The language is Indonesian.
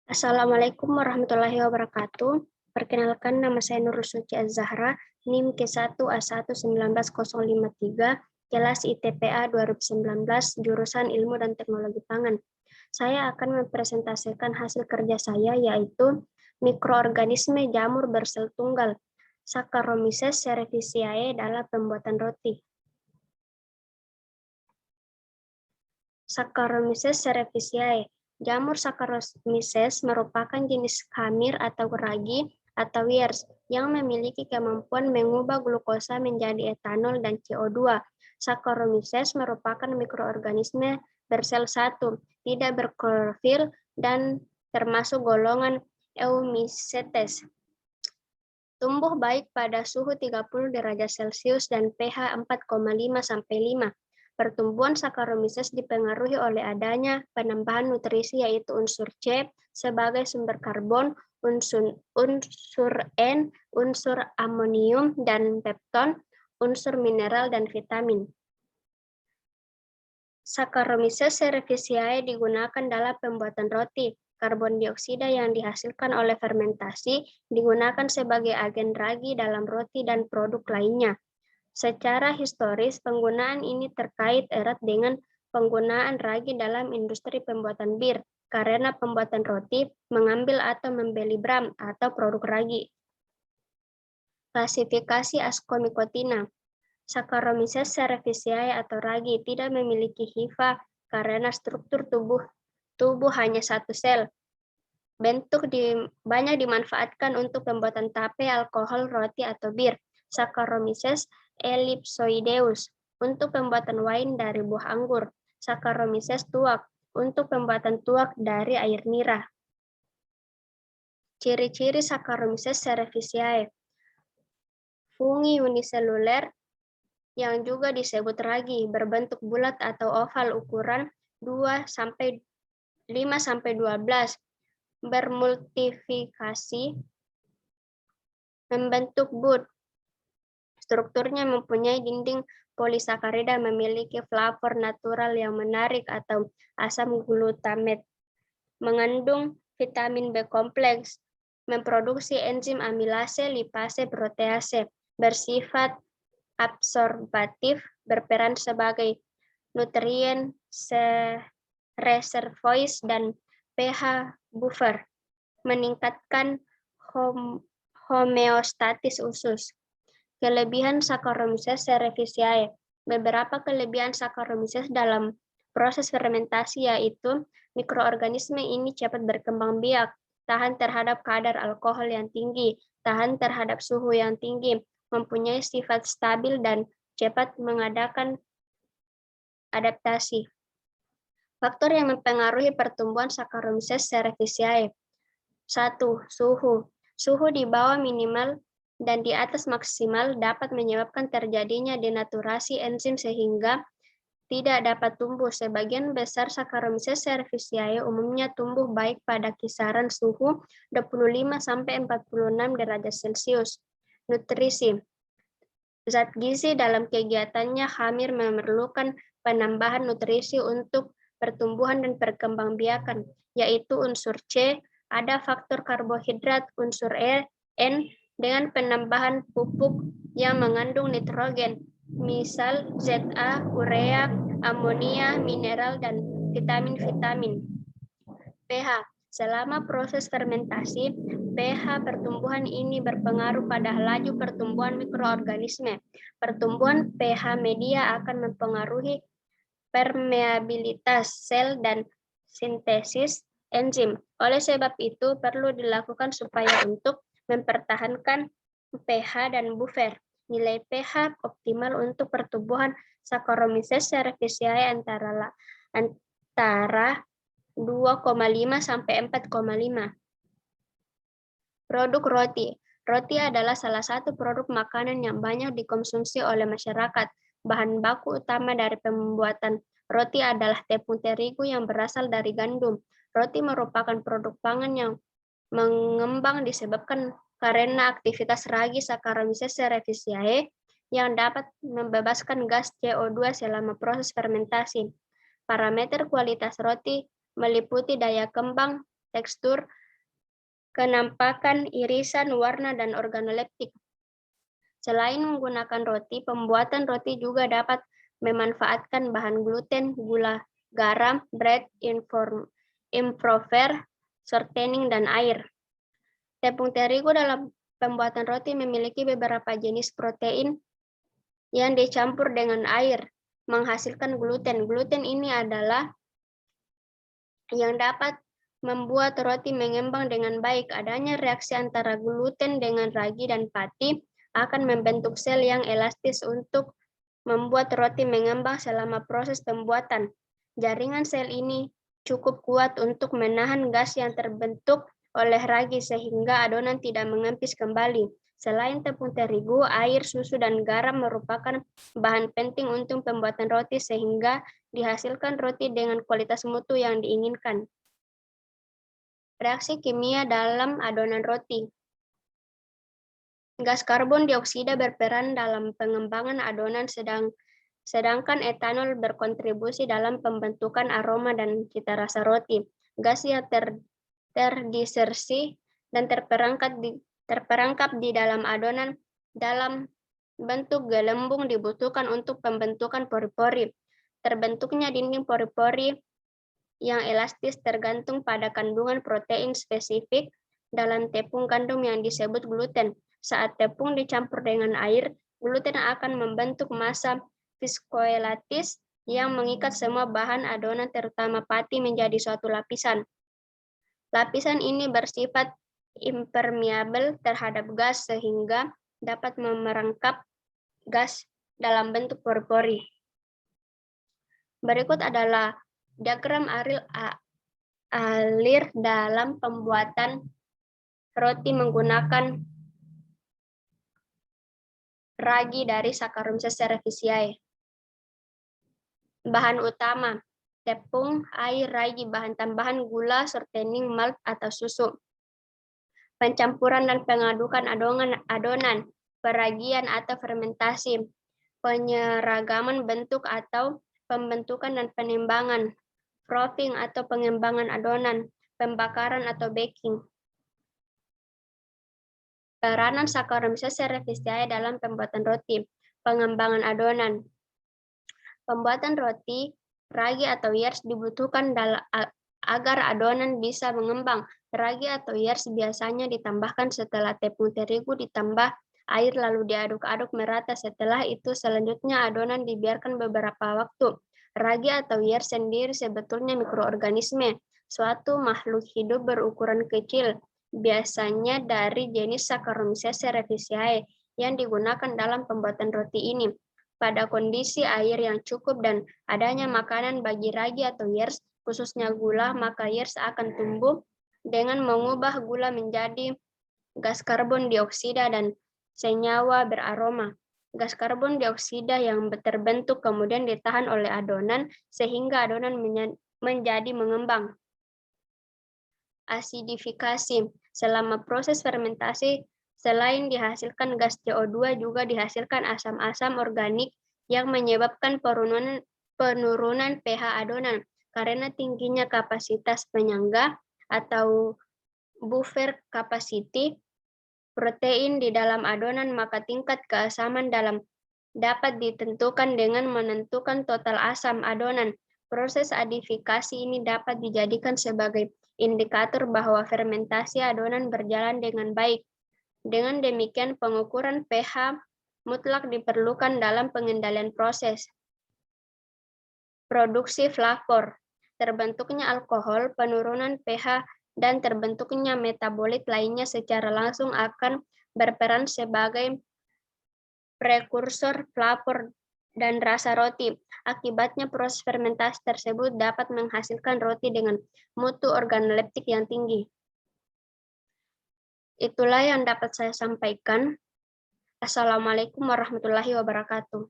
Assalamualaikum warahmatullahi wabarakatuh. Perkenalkan, nama saya Nurul Suci Az-Zahra, NIM K1A11903, kelas ITPA 2019, jurusan Ilmu dan Teknologi Pangan. Saya akan mempresentasikan hasil kerja saya, yaitu mikroorganisme jamur bersel tunggal, Saccharomyces cerevisiae dalam pembuatan roti. Saccharomyces cerevisiae. Jamur Saccharomyces merupakan jenis khamir atau ragi atau years yang memiliki kemampuan mengubah glukosa menjadi etanol dan CO2. Saccharomyces merupakan mikroorganisme bersel satu, tidak berklorofil, dan termasuk golongan Eumycetes. Tumbuh baik pada suhu 30 derajat Celcius dan pH 4,5 sampai 5. Pertumbuhan Saccharomyces dipengaruhi oleh adanya penambahan nutrisi, yaitu unsur C sebagai sumber karbon, unsur N, unsur amonium dan pepton, unsur mineral dan vitamin. Saccharomyces cerevisiae digunakan dalam pembuatan roti. Karbon dioksida yang dihasilkan oleh fermentasi digunakan sebagai agen ragi dalam roti dan produk lainnya. Secara historis, penggunaan ini terkait erat dengan penggunaan ragi dalam industri pembuatan bir, karena pembuatan roti mengambil atau membeli bram atau produk ragi. Klasifikasi Ascomycotina. Saccharomyces cerevisiae atau ragi tidak memiliki hifa karena struktur tubuh hanya satu sel. Bentuk banyak dimanfaatkan untuk pembuatan tape, alkohol, roti, atau bir. Saccharomyces ellipsoideus untuk pembuatan wine dari buah anggur. Saccharomyces tuak untuk pembuatan tuak dari air nira. Ciri-ciri Saccharomyces cerevisiae. Fungi uniseluler yang juga disebut ragi, berbentuk bulat atau oval ukuran 5-12, bermultifikasi, membentuk bud. Strukturnya mempunyai dinding polisakarida, memiliki flavor natural yang menarik atau asam glutamat, mengandung vitamin B kompleks, memproduksi enzim amilase, lipase, protease, bersifat absorbatif, berperan sebagai nutrien reservoir dan pH buffer, meningkatkan homeostatis usus. Kelebihan Saccharomyces cerevisiae. Beberapa kelebihan Saccharomyces dalam proses fermentasi yaitu mikroorganisme ini cepat berkembang biak, tahan terhadap kadar alkohol yang tinggi, tahan terhadap suhu yang tinggi, mempunyai sifat stabil dan cepat mengadakan adaptasi. Faktor yang mempengaruhi pertumbuhan Saccharomyces cerevisiae. 1. Suhu. Suhu di bawah minimal dan di atas maksimal dapat menyebabkan terjadinya denaturasi enzim sehingga tidak dapat tumbuh. Sebagian besar Saccharomyces cerevisiae umumnya tumbuh baik pada kisaran suhu 25-46 derajat Celcius. Nutrisi. Zat gizi dalam kegiatannya khamir memerlukan penambahan nutrisi untuk pertumbuhan dan perkembangbiakan, yaitu unsur C, ada faktor karbohidrat, unsur N, dengan penambahan pupuk yang mengandung nitrogen, misal Za, urea, amonia, mineral, dan vitamin-vitamin. pH. Selama proses fermentasi, pH pertumbuhan ini berpengaruh pada laju pertumbuhan mikroorganisme. Pertumbuhan pH media akan mempengaruhi permeabilitas sel dan sintesis enzim. Oleh sebab itu, perlu dilakukan supaya untuk mempertahankan pH dan buffer. Nilai pH optimal untuk pertumbuhan Saccharomyces cerevisiae antara 2,5 sampai 4,5. Produk roti. Roti adalah salah satu produk makanan yang banyak dikonsumsi oleh masyarakat. Bahan baku utama dari pembuatan roti adalah tepung terigu yang berasal dari gandum. Roti merupakan produk pangan yang mengembang disebabkan karena aktivitas ragi Saccharomyces cerevisiae yang dapat membebaskan gas CO2 selama proses fermentasi. Parameter kualitas roti meliputi daya kembang, tekstur, kenampakan, irisan, warna, dan organoleptik. Selain menggunakan roti, pembuatan roti juga dapat memanfaatkan bahan gluten, gula, garam, bread improver, shortening, dan air. Tepung terigu dalam pembuatan roti memiliki beberapa jenis protein yang dicampur dengan air, menghasilkan gluten. Gluten ini adalah yang dapat membuat roti mengembang dengan baik. Adanya reaksi antara gluten dengan ragi dan pati akan membentuk sel yang elastis untuk membuat roti mengembang selama proses pembuatan. Jaringan sel ini cukup kuat untuk menahan gas yang terbentuk oleh ragi sehingga adonan tidak mengempis kembali. Selain tepung terigu, air, susu, dan garam merupakan bahan penting untuk pembuatan roti sehingga dihasilkan roti dengan kualitas mutu yang diinginkan. Reaksi kimia dalam adonan roti. Gas karbon dioksida berperan dalam pengembangan adonan sedangkan etanol berkontribusi dalam pembentukan aroma dan cita rasa roti. Gas yang terdisersi dan terperangkap di dalam adonan dalam bentuk gelembung dibutuhkan untuk pembentukan pori-pori. Terbentuknya dinding pori-pori yang elastis tergantung pada kandungan protein spesifik dalam tepung gandum yang disebut gluten. Saat tepung dicampur dengan air, gluten akan membentuk massa viskoelatis yang mengikat semua bahan adonan terutama pati menjadi suatu lapisan. Lapisan ini bersifat impermeabel terhadap gas sehingga dapat memerangkap gas dalam bentuk pori-pori. Berikut adalah diagram alir dalam pembuatan roti menggunakan ragi dari Saccharomyces cerevisiae. Bahan utama: tepung, air, ragi, bahan tambahan gula, shortening, malt atau susu. Pencampuran dan pengadukan adonan, peragian atau fermentasi, penyeragaman bentuk atau pembentukan dan penembangan, frothing atau pengembangan adonan, pembakaran atau baking. Peranan Saccharomyces cerevisiae dalam pembuatan roti, pengembangan adonan. Pembuatan roti, ragi atau yeast dibutuhkan agar adonan bisa mengembang. Ragi atau yeast biasanya ditambahkan setelah tepung terigu ditambah air lalu diaduk-aduk merata. Setelah itu selanjutnya adonan dibiarkan beberapa waktu. Ragi atau yeast sendiri sebetulnya mikroorganisme, suatu makhluk hidup berukuran kecil, biasanya dari jenis Saccharomyces cerevisiae yang digunakan dalam pembuatan roti ini. Pada kondisi air yang cukup dan adanya makanan bagi ragi atau yeast, khususnya gula, maka yeast akan tumbuh dengan mengubah gula menjadi gas karbon dioksida dan senyawa beraroma. Gas karbon dioksida yang terbentuk kemudian ditahan oleh adonan sehingga adonan menjadi mengembang. Asidifikasi. Selama proses fermentasi, selain dihasilkan gas CO2 juga dihasilkan asam-asam organik yang menyebabkan penurunan pH adonan. Karena tingginya kapasitas penyangga atau buffer capacity protein di dalam adonan, maka tingkat keasaman dapat ditentukan dengan menentukan total asam adonan. Proses adifikasi ini dapat dijadikan sebagai indikator bahwa fermentasi adonan berjalan dengan baik. Dengan demikian, pengukuran pH mutlak diperlukan dalam pengendalian proses. Produksi flavor, terbentuknya alkohol, penurunan pH, dan terbentuknya metabolit lainnya secara langsung akan berperan sebagai prekursor flavor dan rasa roti. Akibatnya proses fermentasi tersebut dapat menghasilkan roti dengan mutu organoleptik yang tinggi. Itulah yang dapat saya sampaikan. Assalamualaikum warahmatullahi wabarakatuh.